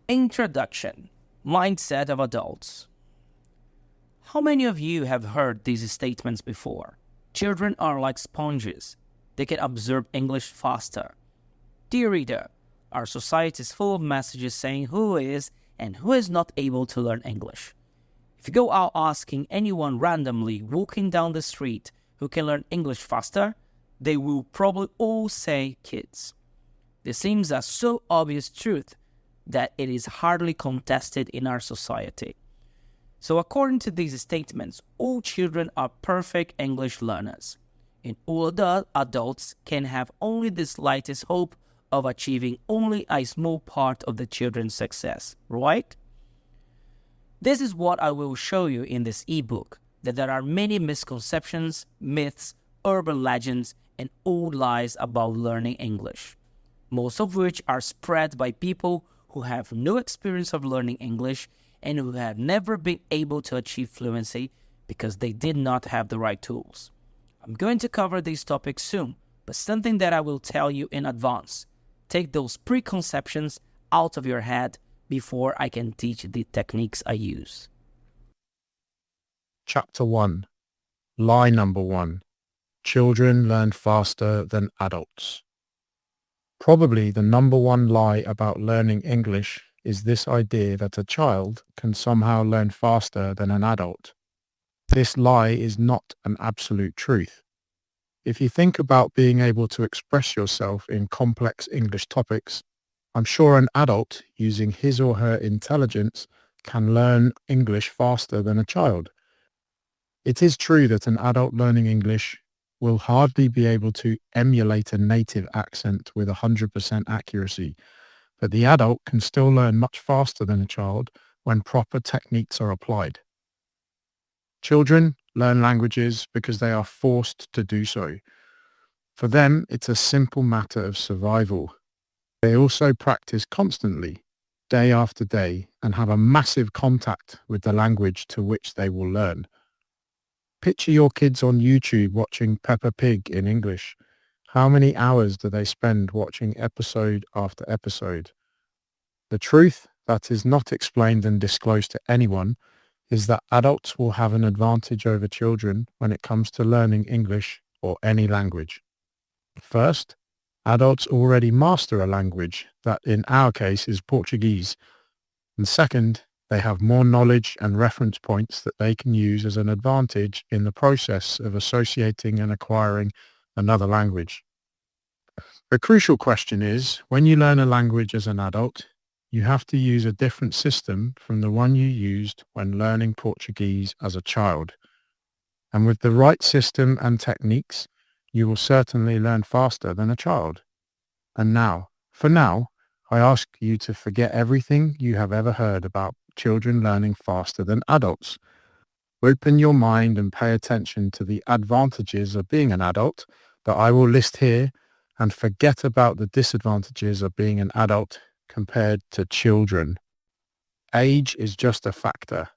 Introduction. Mindset of adults. How many of you have heard these statements before? Children are like sponges. They can absorb English faster. Dear reader, our society is full of messages saying who is and who is not able to learn English. If you go out asking anyone randomly walking down the street who can learn English faster, they will probably all say kids. This seems a so obvious truth that it is hardly contested in our society. So according to these statements, all children are perfect English learners, and all adults can have only the slightest hope of achieving only a small part of the children's success, right? This is what I will show you in this ebook, that there are many misconceptions, myths, urban legends, and old lies about learning English, most of which are spread by people who have no experience of learning English and who have never been able to achieve fluency because they did not have the right tools. I'm going to cover these topics soon, but something that I will tell you in advance. Take those preconceptions out of your head before I can teach the techniques I use. Chapter 1. Lie number 1. Children learn faster than adults. Probably the number one lie about learning English is this idea that a child can somehow learn faster than an adult. This lie is not an absolute truth. If you think about being able to express yourself in complex English topics, I'm sure an adult using his or her intelligence can learn English faster than a child. It is true that an adult learning English will hardly be able to emulate a native accent with 100% accuracy, but the adult can still learn much faster than a child when proper techniques are applied. Children learn languages because they are forced to do so. For them, it's a simple matter of survival. They also practice constantly, day after day, and have a massive contact with the language to which they will learn. Picture your kids on YouTube watching Peppa Pig in English. How many hours do they spend watching episode after episode? The truth that is not explained and disclosed to anyone is that adults will have an advantage over children when it comes to learning English or any language. First, adults already master a language that in our case is Portuguese. And second, they have more knowledge and reference points that they can use as an advantage in the process of associating and acquiring another language. The crucial question is, when you learn a language as an adult, you have to use a different system from the one you used when learning Portuguese as a child. And with the right system and techniques, you will certainly learn faster than a child. And now, for now, I ask you to forget everything you have ever heard about children learning faster than adults. Open your mind and pay attention to the advantages of being an adult that I will list here, and forget about the disadvantages of being an adult compared to children. Age is just a factor.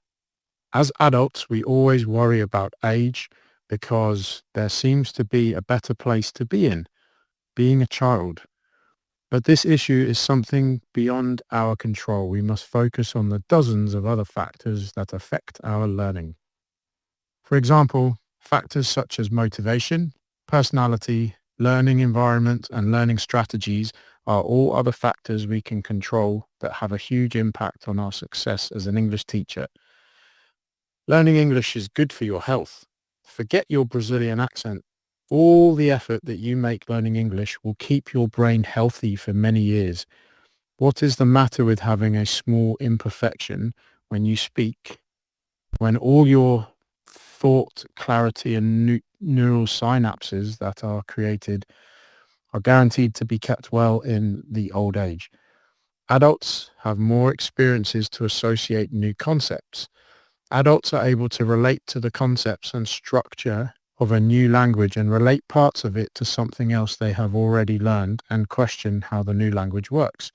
As adults, we always worry about age because there seems to be a better place to be in, being a child. But this issue is something beyond our control. We must focus on the dozens of other factors that affect our learning. For example, factors such as motivation, personality, learning environment, and learning strategies are all other factors we can control that have a huge impact on our success as an English teacher. Learning English is good for your health. Forget your Brazilian accent. All the effort that you make learning English will keep your brain healthy for many years. What is the matter with having a small imperfection when you speak, when all your thought clarity and neural synapses that are created are guaranteed to be kept well in the old age? Adults have more experiences to associate new concepts. Adults are able to relate to the concepts and structure of a new language and relate parts of it to something else they have already learned and question how the new language works.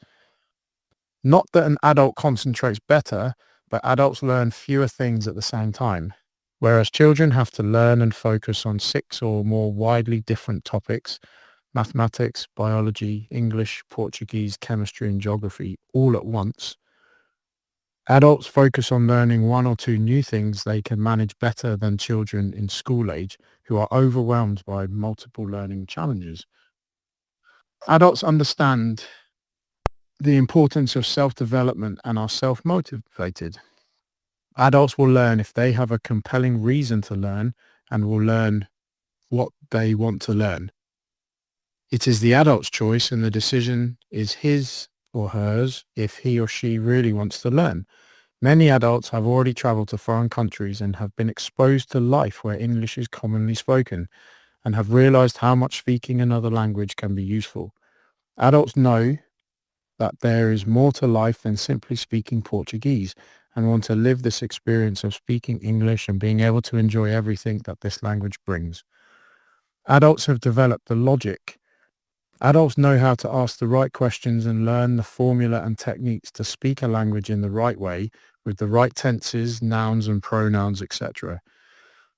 Not that an adult concentrates better, but adults learn fewer things at the same time, whereas children have to learn and focus on 6 or more widely different topics: mathematics, biology, English, Portuguese, chemistry, and geography, all at once. Adults focus on learning one or two new things they can manage better than children in school age who are overwhelmed by multiple learning challenges. Adults understand the importance of self-development and are self-motivated. Adults will learn if they have a compelling reason to learn and will learn what they want to learn. It is the adult's choice and the decision is his or hers if he or she really wants to learn. Many adults have already traveled to foreign countries and have been exposed to life where English is commonly spoken and have realized how much speaking another language can be useful. Adults know that there is more to life than simply speaking Portuguese and want to live this experience of speaking English and being able to enjoy everything that this language brings. Adults have developed the logic. Adults know how to ask the right questions and learn the formula and techniques to speak a language in the right way with the right tenses, nouns and pronouns, etc.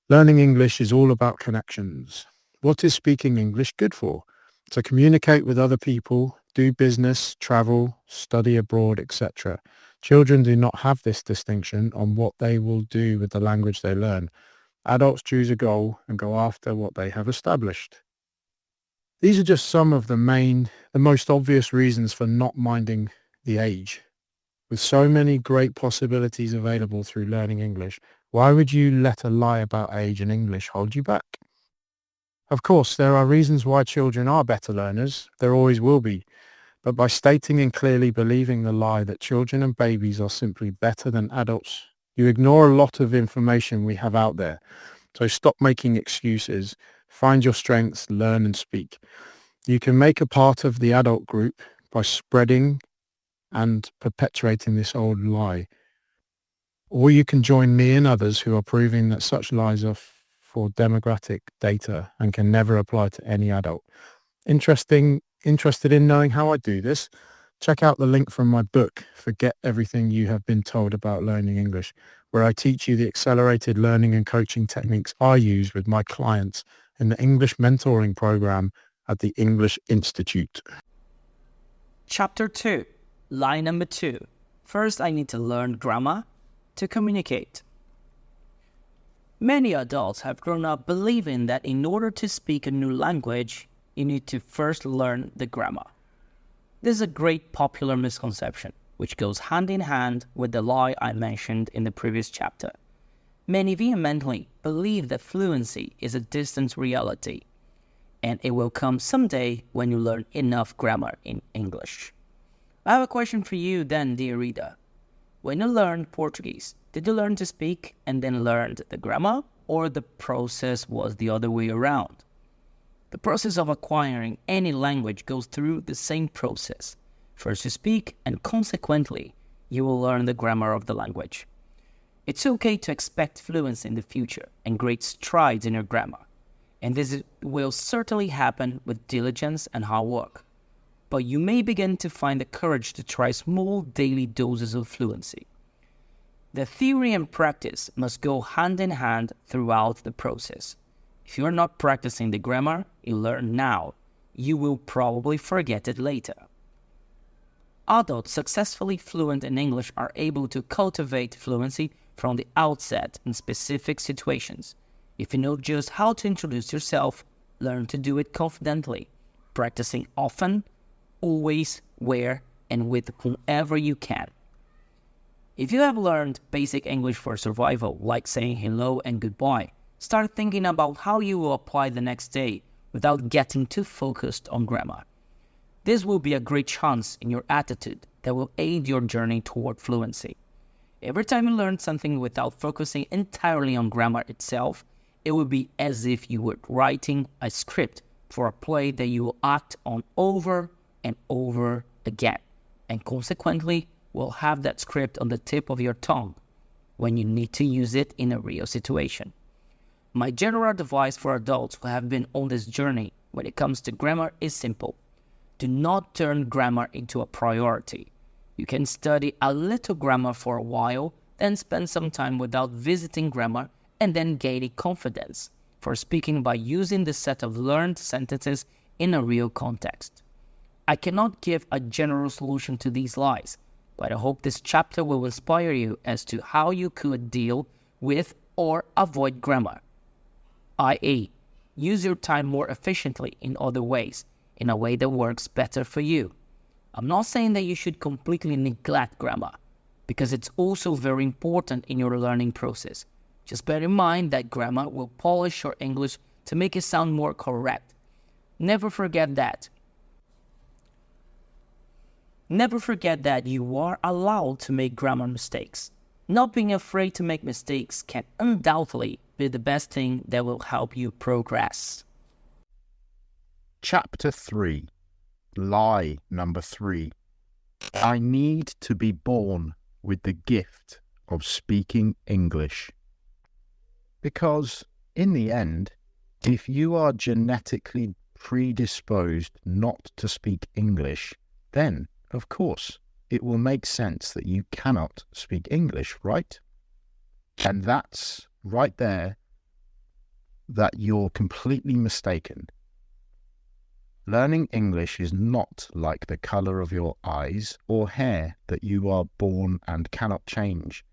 Learning English is all about connections. What is speaking English good for? To communicate with other people, do business, travel, study abroad, etc. Children do not have this distinction on what they will do with the language they learn. Adults choose a goal and go after what they have established. These are just some of the most obvious reasons for not minding the age. With so many great possibilities available through learning English, why would you let a lie about age and English hold you back? Of course, there are reasons why children are better learners. There always will be. But by stating and clearly believing the lie that children and babies are simply better than adults, you ignore a lot of information we have out there. So stop making excuses. Find your strengths, learn and speak. You can make a part of the adult group by spreading and perpetuating this old lie. Or you can join me and others who are proving that such lies are for demographic data and can never apply to any adult. Interested in knowing how I do this? Check out the link from my book, Forget Everything You Have Been Told About Learning English, where I teach you the accelerated learning and coaching techniques I use with my clients in the English mentoring program at the English Institute. Chapter 2, line number 2. First, I need to learn grammar to communicate. Many adults have grown up believing that in order to speak a new language, you need to first learn the grammar. This is a great popular misconception, which goes hand in hand with the lie I mentioned in the previous chapter. Many vehemently believe that fluency is a distant reality, and it will come someday when you learn enough grammar in English. I have a question for you then, dear reader. When you learned Portuguese, did you learn to speak and then learned the grammar, or the process was the other way around? The process of acquiring any language goes through the same process. First you speak, and consequently, you will learn the grammar of the language. It's okay to expect fluency in the future and great strides in your grammar, and this will certainly happen with diligence and hard work. But you may begin to find the courage to try small daily doses of fluency. The theory and practice must go hand in hand throughout the process. If you are not practicing the grammar you learn now, you will probably forget it later. Adults successfully fluent in English are able to cultivate fluency from the outset in specific situations. If you know just how to introduce yourself, learn to do it confidently, practicing often, always, where, and with whomever you can. If you have learned basic English for survival, like saying hello and goodbye, start thinking about how you will apply the next day without getting too focused on grammar. This will be a great chance in your attitude that will aid your journey toward fluency. Every time you learn something without focusing entirely on grammar itself, it will be as if you were writing a script for a play that you will act on over and over again, and consequently will have that script on the tip of your tongue when you need to use it in a real situation. My general advice for adults who have been on this journey when it comes to grammar is simple. Do not turn grammar into a priority. You can study a little grammar for a while, then spend some time without visiting grammar, and then gaining confidence for speaking by using the set of learned sentences in a real context. I cannot give a general solution to these lies, but I hope this chapter will inspire you as to how you could deal with or avoid grammar, i.e., use your time more efficiently in other ways, in a way that works better for you. I'm not saying that you should completely neglect grammar, because it's also very important in your learning process. Just bear in mind that grammar will polish your English to make it sound more correct. Never forget that. Never forget that you are allowed to make grammar mistakes. Not being afraid to make mistakes can undoubtedly be the best thing that will help you progress. Chapter 3. Lie number 3. I need to be born with the gift of speaking English. Because, in the end, if you are genetically predisposed not to speak English, then, of course, it will make sense that you cannot speak English, right? And that's right there that you're completely mistaken. Learning English is not like the colour of your eyes or hair that you are born and cannot change.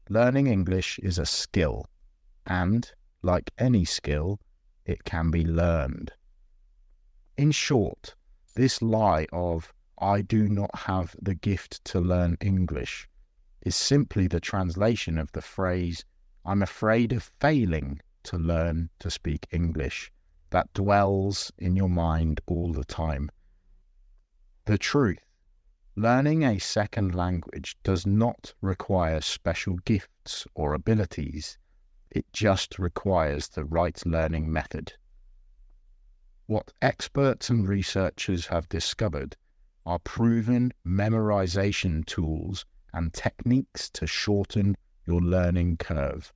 Learning English is a skill, and, like any skill, it can be learned. In short, this lie of "I do not have the gift to learn English" is simply the translation of the phrase "I'm afraid of failing to learn to speak English" that dwells in your mind all the time. The truth, learning a second language does not require special gifts or abilities. It just requires the right learning method. What experts and researchers have discovered are proven memorization tools and techniques to shorten your learning curve.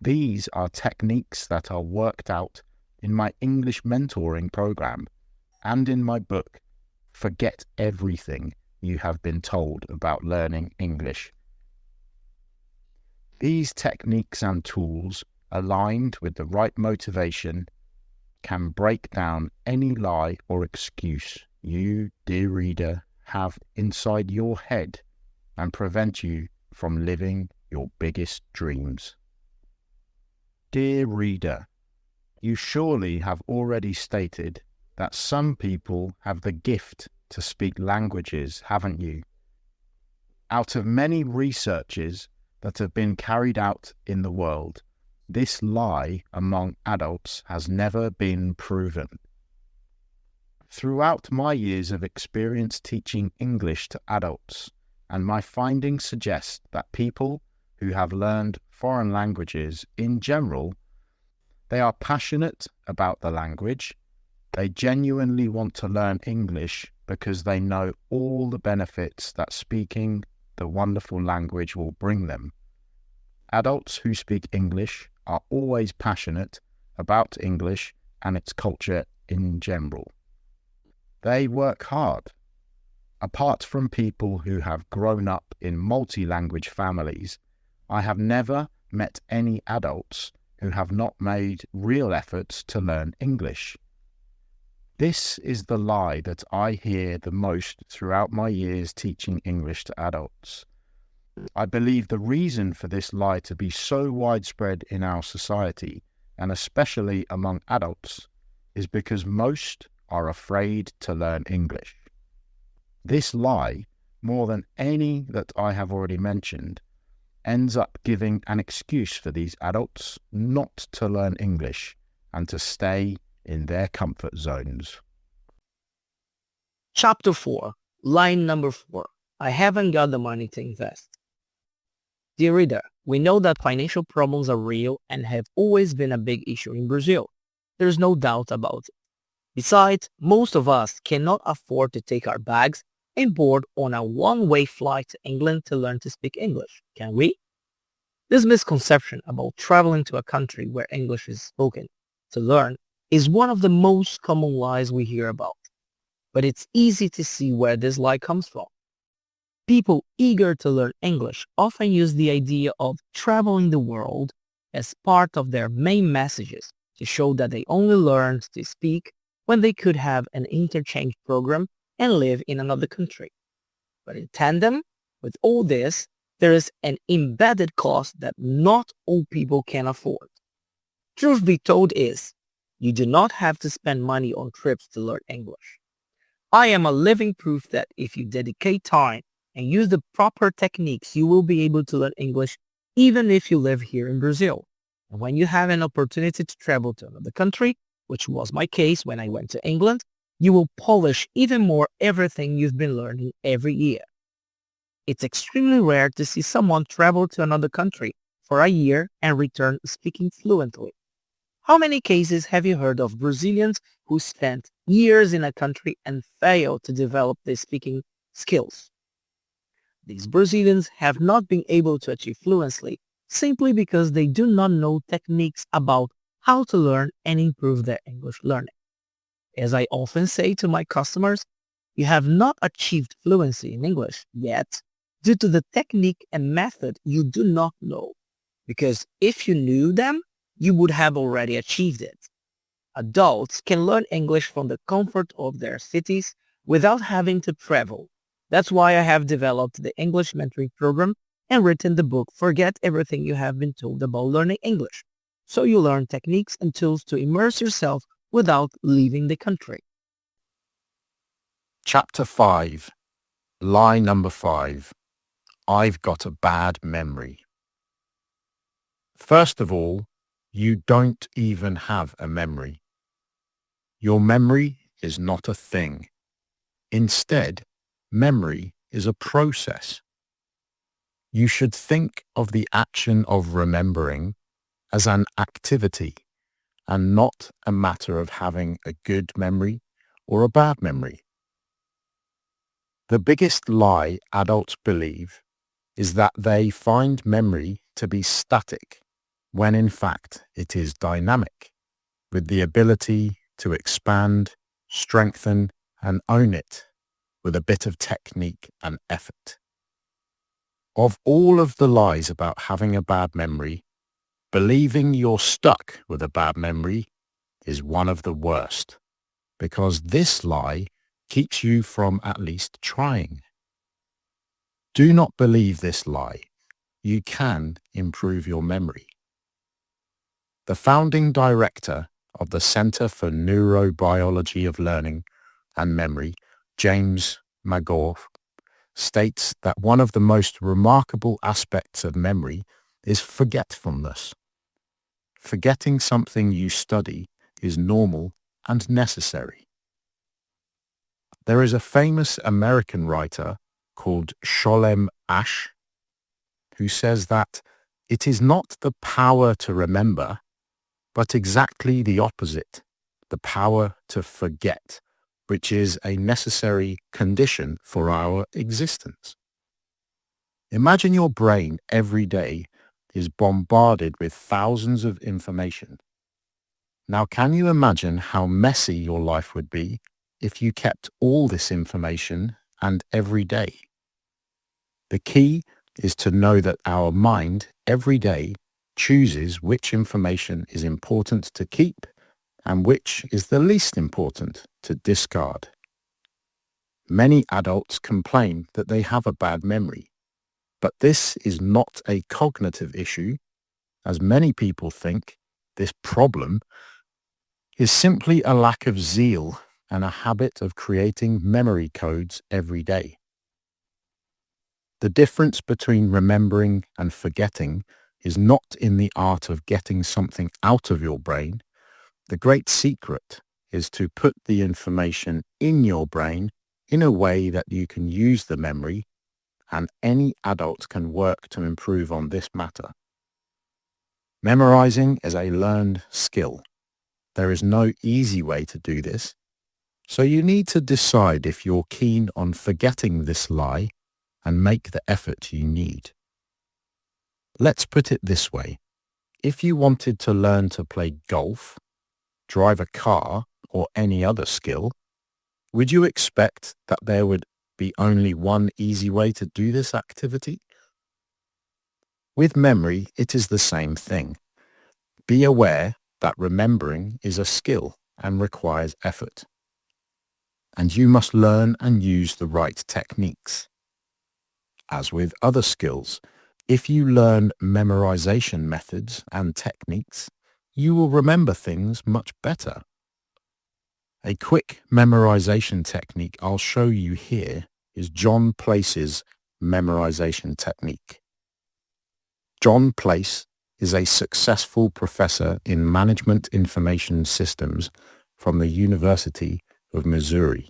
These are techniques that are worked out in my English mentoring program and in my book, Forget Everything You Have Been Told About Learning English. These techniques and tools, aligned with the right motivation, can break down any lie or excuse you, dear reader, have inside your head and prevent you from living your biggest dreams. Dear reader, you surely have already stated that some people have the gift to speak languages, haven't you? Out of many researches that have been carried out in the world, this lie among adults has never been proven. Throughout my years of experience teaching English to adults, and my findings suggest that people who have learned foreign languages in general, they are passionate about the language. They genuinely want to learn English because they know all the benefits that speaking the wonderful language will bring them. Adults who speak English are always passionate about English and its culture in general. They work hard. Apart from people who have grown up in multi-language families, I have never met any adults who have not made real efforts to learn English. This is the lie that I hear the most throughout my years teaching English to adults. I believe the reason for this lie to be so widespread in our society, and especially among adults, is because most are afraid to learn English. This lie, more than any that I have already mentioned, ends up giving an excuse for these adults not to learn English and to stay in their comfort zones. Chapter 4, line number 4. I haven't got the money to invest. Dear reader, we know that financial problems are real and have always been a big issue in Brazil. There's no doubt about it. Besides, most of us cannot afford to take our bags and board on a one-way flight to England to learn to speak English, can we? This misconception about traveling to a country where English is spoken to learn is one of the most common lies we hear about. But it's easy to see where this lie comes from. People eager to learn English often use the idea of traveling the world as part of their main messages to show that they only learned to speak when they could have an interchange program and live in another country. But in tandem with all this, there is an embedded cost that not all people can afford. Truth be told is, you do not have to spend money on trips to learn English. I am a living proof that if you dedicate time and use the proper techniques, you will be able to learn English even if you live here in Brazil. And when you have an opportunity to travel to another country, which was my case when I went to England, you will polish even more everything you've been learning every year. It's extremely rare to see someone travel to another country for a year and return speaking fluently. How many cases have you heard of Brazilians who spent years in a country and failed to develop their speaking skills? These Brazilians have not been able to achieve fluency simply because they do not know techniques about how to learn and improve their English learning. As I often say to my customers, you have not achieved fluency in English yet due to the technique and method you do not know. Because if you knew them, you would have already achieved it. Adults can learn English from the comfort of their cities without having to travel. That's why I have developed the English mentoring program and written the book Forget Everything You Have Been Told About Learning English, so you learn techniques and tools to immerse yourself without leaving the country. Chapter 5. Lie number 5. I've got a bad memory. First of all, you don't even have a memory. Your memory is not a thing. Instead, memory is a process. You should think of the action of remembering as an activity and not a matter of having a good memory or a bad memory. The biggest lie adults believe is that they find memory to be static, when in fact it is dynamic, with the ability to expand, strengthen, and own it with a bit of technique and effort. Of all of the lies about having a bad memory, believing you're stuck with a bad memory is one of the worst, because this lie keeps you from at least trying. Do not believe this lie. You can improve your memory. The founding director of the Center for Neurobiology of Learning and Memory, James McGaugh, states that one of the most remarkable aspects of memory is forgetfulness. Forgetting something you study is normal and necessary. There is a famous American writer called Sholem Asch who says that it is not the power to remember, but exactly the opposite, the power to forget, which is a necessary condition for our existence. Imagine your brain every day is bombarded with thousands of information. Now, can you imagine how messy your life would be if you kept all this information and every day? The key is to know that our mind every day chooses which information is important to keep and which is the least important to discard. Many adults complain that they have a bad memory, but this is not a cognitive issue, as many people think this problem is simply a lack of zeal and a habit of creating memory codes every day. The difference between remembering and forgetting is not in the art of getting something out of your brain. The great secret is to put the information in your brain in a way that you can use the memory, and any adult can work to improve on this matter. Memorizing is a learned skill. There is no easy way to do this, so you need to decide if you're keen on forgetting this lie and make the effort you need. Let's put it this way. If you wanted to learn to play golf, drive a car, or any other skill, would you expect that there would be only one easy way to do this activity? With memory, it is the same thing. Be aware that remembering is a skill and requires effort. And you must learn and use the right techniques. As with other skills, if you learn memorization methods and techniques, you will remember things much better. A quick memorization technique I'll show you here is John Place's memorization technique. John Place is a successful professor in management information systems from the University of Missouri.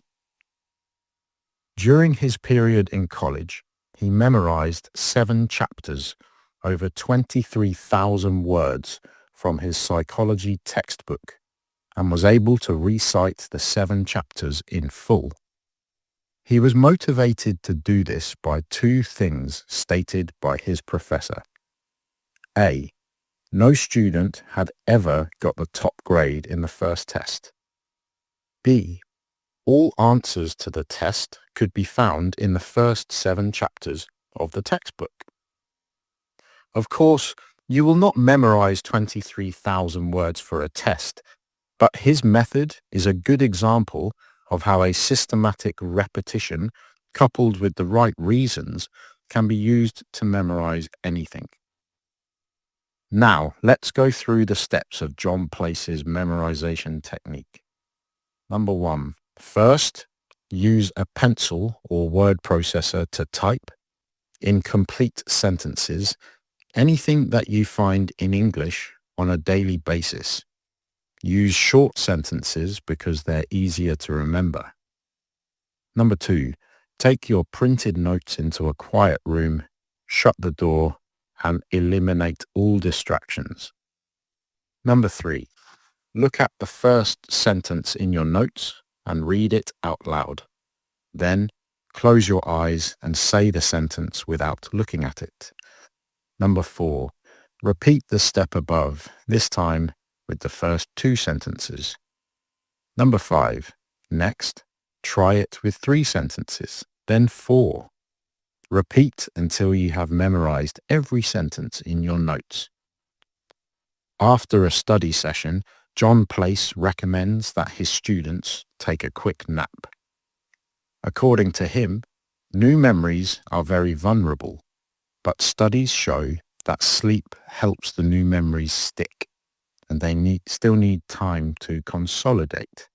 During his period in college, he memorized 7 chapters, over 23,000 words from his psychology textbook, and was able to recite the 7 chapters in full. He was motivated to do this by 2 things stated by his professor. A. No student had ever got the top grade in the first test. B. All answers to the test could be found in the first 7 chapters of the textbook. Of course, you will not memorize 23,000 words for a test, but his method is a good example of how a systematic repetition, coupled with the right reasons, can be used to memorize anything. Now, let's go through the steps of John Place's memorization technique. Number 1. First, use a pencil or word processor to type, in complete sentences, anything that you find in English on a daily basis. Use short sentences because they're easier to remember. Number 2, take your printed notes into a quiet room, shut the door, and eliminate all distractions. Number 3, look at the first sentence in your notes and read it out loud. Then, close your eyes and say the sentence without looking at it. Number 4, repeat the step above, this time with the first 2 sentences. Number 5, next, try it with 3 sentences, then 4. Repeat until you have memorized every sentence in your notes. After a study session, John Place recommends that his students take a quick nap. According to him, new memories are very vulnerable, but studies show that sleep helps the new memories stick, and they still need time to consolidate.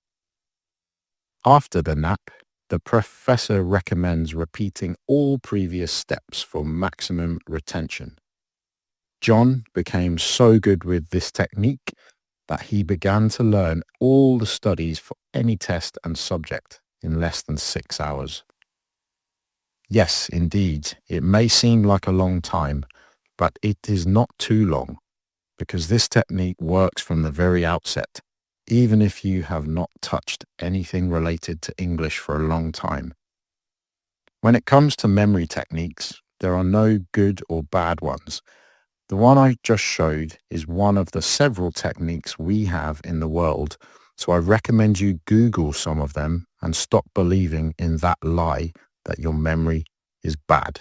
After the nap, the professor recommends repeating all previous steps for maximum retention. John became so good with this technique that he began to learn all the studies for any test and subject in less than 6 hours. Yes, indeed, it may seem like a long time, but it is not too long, because this technique works from the very outset, even if you have not touched anything related to English for a long time. When it comes to memory techniques, there are no good or bad ones. The one I just showed is one of the several techniques we have in the world, so I recommend you Google some of them and stop believing in that lie that your memory is bad.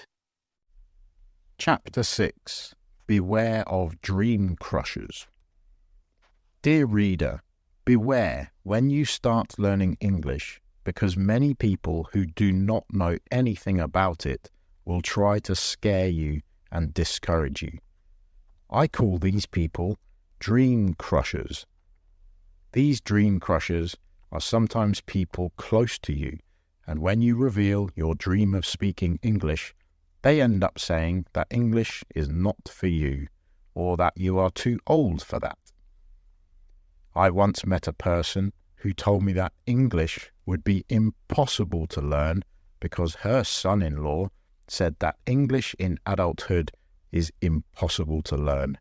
Chapter 6. Beware of Dream Crushers. Dear reader, beware when you start learning English, because many people who do not know anything about it will try to scare you and discourage you. I call these people dream crushers. These dream crushers are sometimes people close to you, and when you reveal your dream of speaking English, they end up saying that English is not for you, or that you are too old for that. I once met a person who told me that English would be impossible to learn because her son-in-law said that English in adulthood is impossible to learn,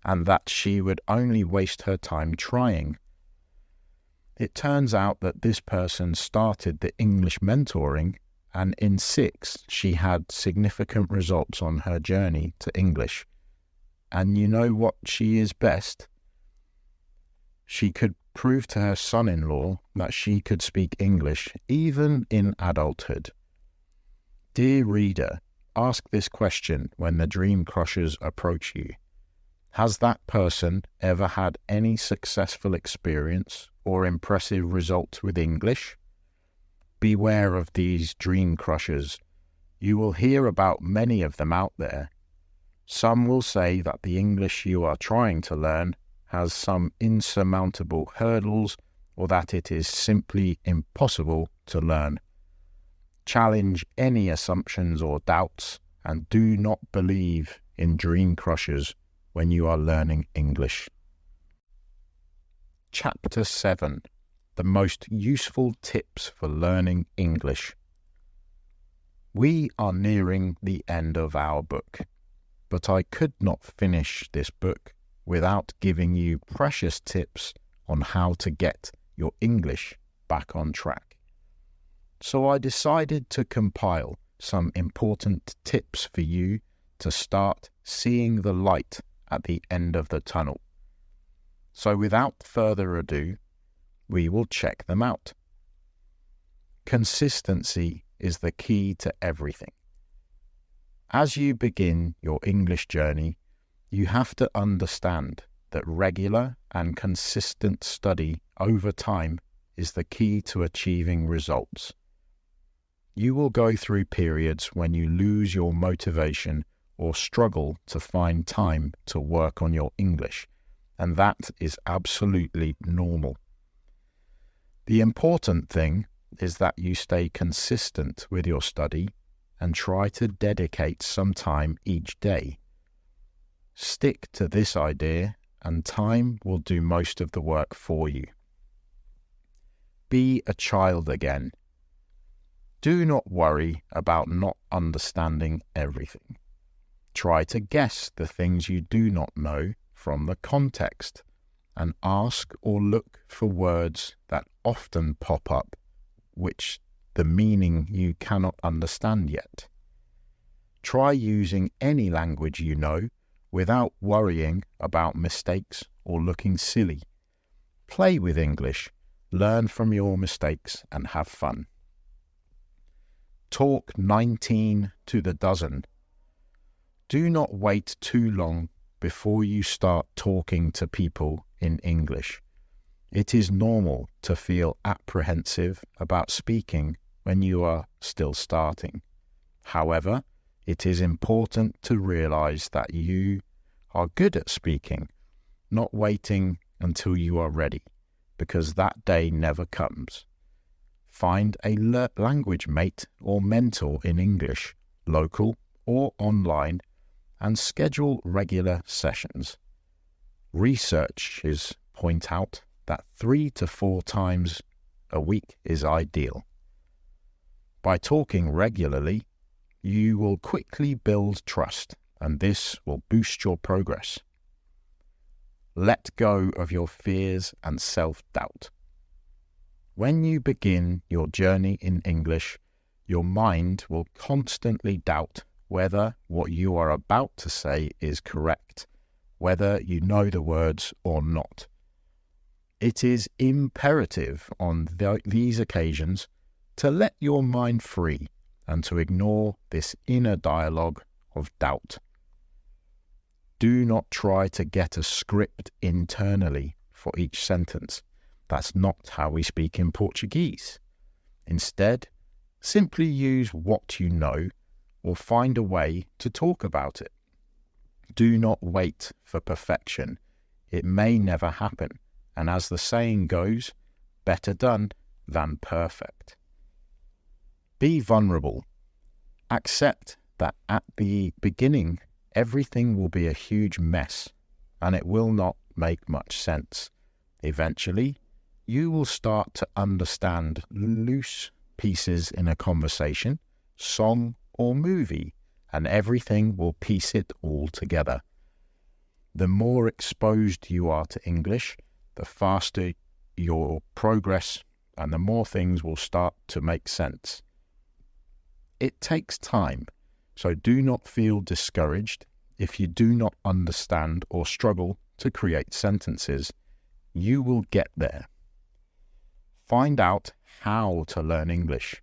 and that she would only waste her time trying. It turns out that this person started the English mentoring, and in 6 she had significant results on her journey to English. And you know what she is best? She could prove to her son-in-law that she could speak English even in adulthood. Dear reader, ask this question when the dream crushers approach you. Has that person ever had any successful experience or impressive results with English? Beware of these dream crushers. You will hear about many of them out there. Some will say that the English you are trying to learn has some insurmountable hurdles or that it is simply impossible to learn. Challenge any assumptions or doubts and do not believe in dream crushers when you are learning English. Chapter 7. The most useful tips for learning English. We are nearing the end of our book, but I could not finish this book without giving you precious tips on how to get your English back on track. So I decided to compile some important tips for you to start seeing the light at the end of the tunnel. So without further ado, we will check them out. Consistency is the key to everything. As you begin your English journey, you have to understand that regular and consistent study over time is the key to achieving results. You will go through periods when you lose your motivation or struggle to find time to work on your English, and that is absolutely normal. The important thing is that you stay consistent with your study and try to dedicate some time each day. Stick to this idea and time will do most of the work for you. Be a child again. Do not worry about not understanding everything. Try to guess the things you do not know from the context and ask or look for words that often pop up, which the meaning you cannot understand yet. Try using any language you know without worrying about mistakes or looking silly. Play with English, learn from your mistakes and have fun. Talk 19 to the dozen. Do not wait too long before you start talking to people in English. It is normal to feel apprehensive about speaking when you are still starting. However, it is important to realize that you are good at speaking, not waiting until you are ready, because that day never comes. Find a language mate or mentor in English, local or online, and schedule regular sessions. Researchers point out that 3 to 4 times a week is ideal. By talking regularly, you will quickly build trust, and this will boost your progress. Let go of your fears and self-doubt. When you begin your journey in English, your mind will constantly doubt whether what you are about to say is correct, whether you know the words or not. It is imperative on these occasions to let your mind free and to ignore this inner dialogue of doubt. Do not try to get a script internally for each sentence. That's not how we speak in Portuguese. Instead, simply use what you know or find a way to talk about it. Do not wait for perfection. It may never happen, and as the saying goes, better done than perfect. Be vulnerable. Accept that at the beginning, everything will be a huge mess, and it will not make much sense. Eventually, you will start to understand loose pieces in a conversation, song, or movie, and everything will piece it all together. The more exposed you are to English, the faster your progress and the more things will start to make sense. It takes time, so do not feel discouraged if you do not understand or struggle to create sentences. You will get there. Find out how to learn English.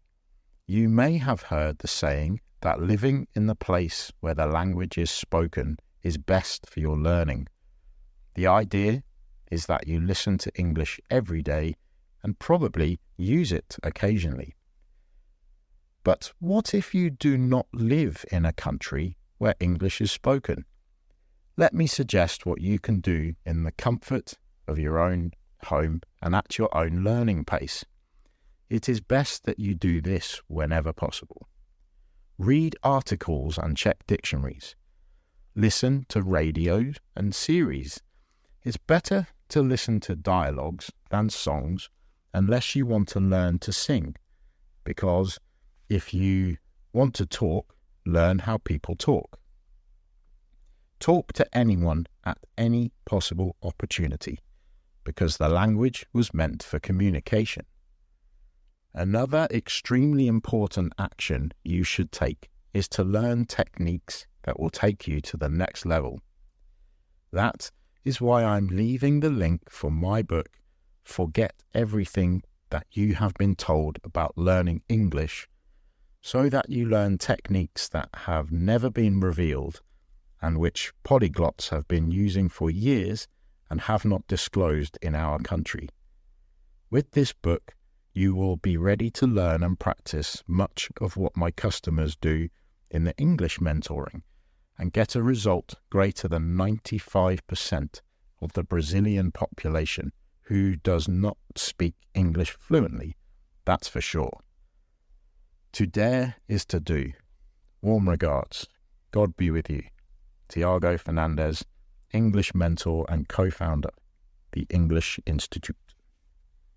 You may have heard the saying that living in the place where the language is spoken is best for your learning. The idea is that you listen to English every day and probably use it occasionally. But what if you do not live in a country where English is spoken? Let me suggest what you can do in the comfort of your own home and at your own learning pace. It is best that you do this whenever possible. Read articles and check dictionaries. Listen to radio and series. It's better to listen to dialogues than songs unless you want to learn to sing, because if you want to talk, learn how people talk. Talk to anyone at any possible opportunity, because the language was meant for communication. Another extremely important action you should take is to learn techniques that will take you to the next level. That is why I'm leaving the link for my book, Forget Everything That You Have Been Told About Learning English, so that you learn techniques that have never been revealed and which polyglots have been using for years and have not disclosed in our country. With this book, you will be ready to learn and practice much of what my customers do in the English mentoring and get a result greater than 95% of the Brazilian population who does not speak English fluently, that's for sure. To dare is to do. Warm regards. God be with you. Thiago Fernandez, English mentor and co-founder, the English Institute.